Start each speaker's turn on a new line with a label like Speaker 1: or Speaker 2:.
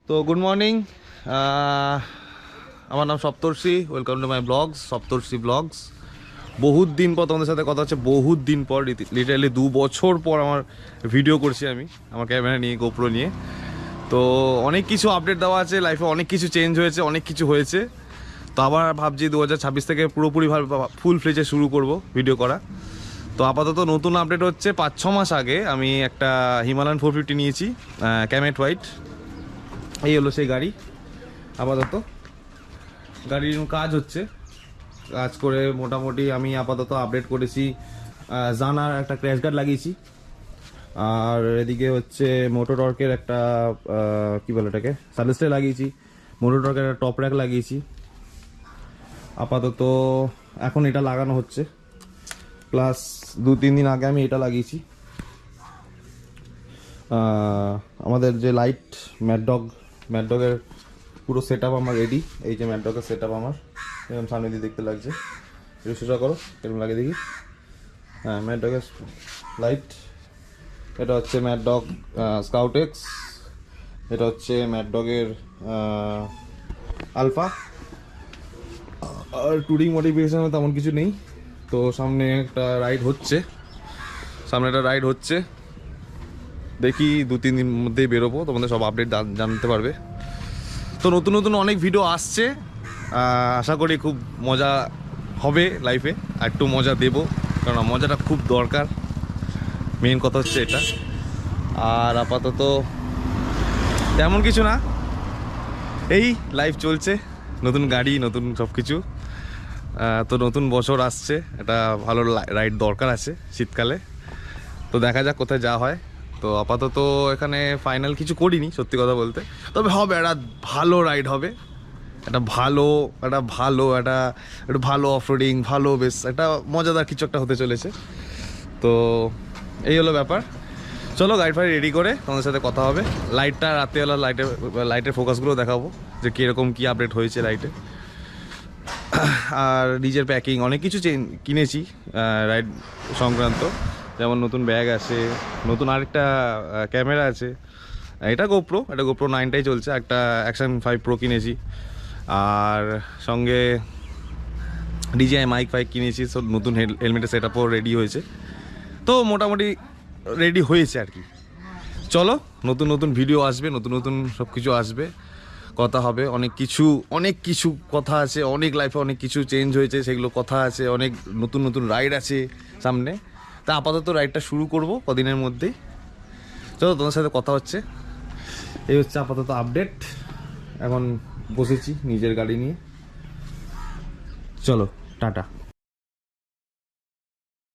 Speaker 1: তো good morning, আমার নাম Saptarshi. Welcome to my blogs, Saptarshi blogs. বহুত দিন পর তোমাদের সাথে কথা হচ্ছে, বহুত দিন পর, লিটারালি 2 বছর পর আমার ভিডিও করছি আমি আমার ক্যামেরা নিয়ে, গোপ্রো নিয়ে। তো অনেক কিছু আপডেট দেওয়া আছে, লাইফে অনেক কিছু চেঞ্জ হয়েছে, অনেক কিছু হয়েছে। তো আবার ভাবছি 2026 থেকে পুরোপুরিভাবে ফুল ফ্লেজে শুরু করব ভিডিও করা। তো আপাতত নতুন আপডেট হচ্ছে, 5-6 মাস আগে আমি একটা হিমালয়ান 450 নিয়েছি, ক্যামেট হোয়াইট। এই হলো সেই গাড়ি। আপাতত গাড়ির কাজ হচ্ছে, কাজ করে মোটামুটি আমি আপাতত আপডেট করেছি। জানার একটা ক্র্যাশ গার্ড লাগিয়েছি, আর এদিকে হচ্ছে মোটোটর্কের একটা কি বলে এটাকে, সার্ভিসে লাগিয়েছি। মোটোটর্কের একটা টপ র্যাক লাগিয়েছি আপাতত। এখন এটা লাগানো হচ্ছে, প্লাস 2-3 দিন আগে আমি এটা লাগিয়েছি। আমাদের যে লাইট ম্যাডডগের পুরো সেট আপ আমার রেডি। এই যে ম্যাডডগের সেট আপ আমার এরকম সামনে দিয়ে দেখতে লাগছে, একটু সোজা করো, এরকম লাগে দেখি। হ্যাঁ, ম্যাডডগের লাইট। এটা হচ্ছে ম্যাডডগ স্কাউট এক্স, এটা হচ্ছে ম্যাডডগের আলফা। আর টুরিং মডিফিকেশন তেমন কিছু নেই। তো সামনে একটা রাইড হচ্ছে, দেখি 2-3 দিন মধ্যেই বেরোবো, তোমাদের সব আপডেট জানতে পারবে। তো নতুন নতুন অনেক ভিডিও আসছে, আশা করি খুব মজা হবে লাইফে, আর একটু মজা দেবো, কারণ মজাটা খুব দরকার। মেন কথা হচ্ছে এটা। আর আপাতত তেমন কিছু না, এই লাইফ চলছে, নতুন গাড়ি, নতুন সব কিছু। তো নতুন বছর আসছে, একটা ভালো রাইড দরকার আছে শীতকালে। তো দেখা যাক কোথায় যাওয়া হয়। তো আপাতত এখানে ফাইনাল কিছু করিনি সত্যি কথা বলতে, তবে হবে একটা ভালো রাইড হবে, একটা ভালো অফরোডিং, ভালো বেশ একটা মজাদার কিছু একটা হতে চলেছে। তো এই হলো ব্যাপার। চলো গাড়ি ফাড়ি রেডি করে তোমাদের সাথে কথা হবে। লাইটটা রাত্রিবেলা লাইটের ফোকাসগুলো দেখাবো, যে কীরকম কী আপডেট হয়েছে লাইটে। আর নিজের প্যাকিং অনেক কিছু কিনেছি রাইড সংক্রান্ত, যেমন নতুন ব্যাগ আছে, নতুন আরেকটা ক্যামেরা আছে। এটা গোপ্রো 9টাই চলছে, একটা অ্যাকশন 5 প্রো কিনেছি, আর সঙ্গে ডিজিআই মাইক ফাইক কিনেছি। সব নতুন হেলমেটের সেট আপও রেডি হয়েছে। তো মোটামুটি রেডি হয়েছে আর কি। চলো, নতুন নতুন ভিডিও আসবে, নতুন নতুন সব কিছু আসবে, কথা হবে। অনেক কিছু কথা আছে, অনেক লাইফে অনেক কিছু চেঞ্জ হয়েছে, সেগুলো কথা আছে। অনেক নতুন নতুন রাইড আছে সামনে। তা আপাতত রাইডটা শুরু করব কদিনের মধ্যেই। চলো, তোমার সাথে কথা হচ্ছে। এই হচ্ছে আপাতত আপডেট। এখন বসেছি নিজের গাড়ি নিয়ে। চলো, টাটা।